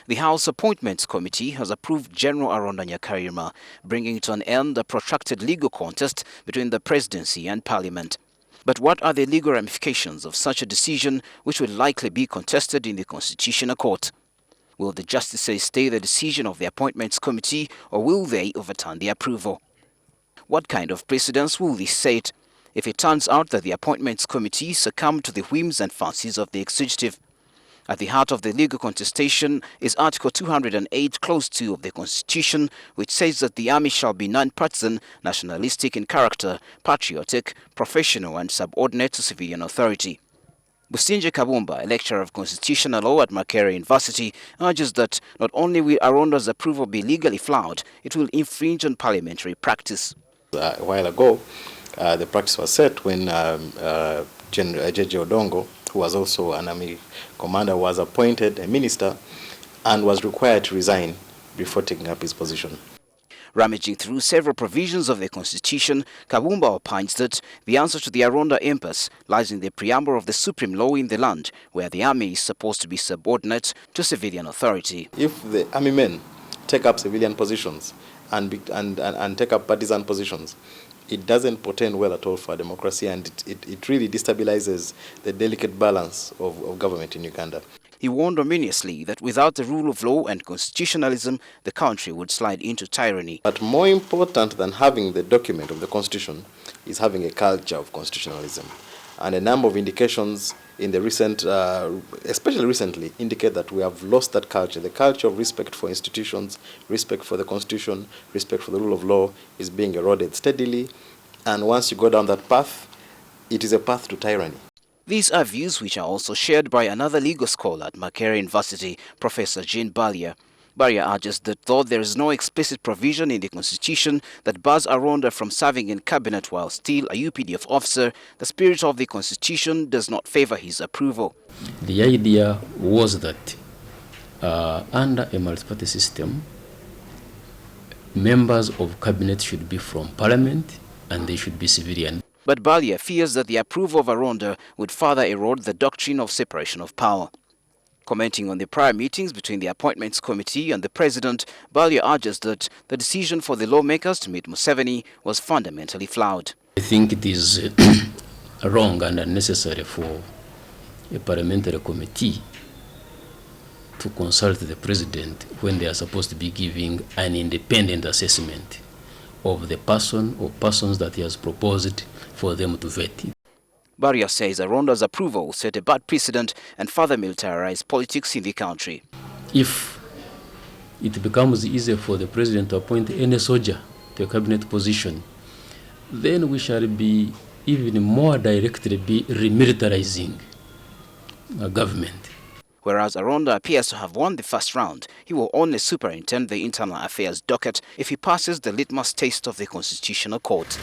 The House Appointments Committee has approved General Aronda Nyakairima, bringing to an end a protracted legal contest between the presidency and parliament. But what are the legal ramifications of such a decision, which will likely be contested in the Constitutional Court? Will the justices stay the decision of the Appointments Committee, or will they overturn the approval? What kind of precedents will this set if it turns out that the Appointments Committee succumbed to the whims and fancies of the executive? At the heart of the legal contestation is Article 208, Clause 2 of the Constitution, which says that the army shall be non-partisan, nationalistic in character, patriotic, professional and subordinate to civilian authority. Businje Kabumba, a lecturer of constitutional law at Makerere University, urges that not only will Aronda's approval be legally flawed, it will infringe on parliamentary practice. A while ago, the practice was set when General Odongo, who was also an army commander, was appointed a minister and was required to resign before taking up his position. Rummaging through several provisions of the Constitution, Kabumba opines that the answer to the Aronda impasse lies in the preamble of the supreme law in the land, where the army is supposed to be subordinate to civilian authority. If the army men take up civilian positions and take up partisan positions, it doesn't portend well at all for democracy, and it really destabilizes the delicate balance of government in Uganda. He warned ominously that without the rule of law and constitutionalism, the country would slide into tyranny. But more important than having the document of the Constitution is having a culture of constitutionalism. And a number of indications in the recent, especially recently, indicate that we have lost that culture. The culture of respect for institutions, respect for the Constitution, respect for the rule of law is being eroded steadily. And once you go down that path, it is a path to tyranny. These are views which are also shared by another legal scholar at Makerere University, Professor Jean Balia. Balia urges that though there is no explicit provision in the Constitution that bars Aronda from serving in cabinet while still a UPDF officer, the spirit of the Constitution does not favor his approval. The idea was that under a multi-party system, members of cabinet should be from parliament and they should be civilian. But Balia fears that the approval of Aronda would further erode the doctrine of separation of power. Commenting on the prior meetings between the Appointments Committee and the President, Balia urges that the decision for the lawmakers to meet Museveni was fundamentally flawed. I think it is wrong and unnecessary for a parliamentary committee to consult the President when they are supposed to be giving an independent assessment of the person or persons that he has proposed for them to vet. Baria says Aronda's approval set a bad precedent and further militarized politics in the country. If it becomes easier for the President to appoint any soldier to a cabinet position, then we shall be even more directly be remilitarizing a government. Whereas Aronda appears to have won the first round, he will only superintend the internal affairs docket if he passes the litmus test of the Constitutional Court.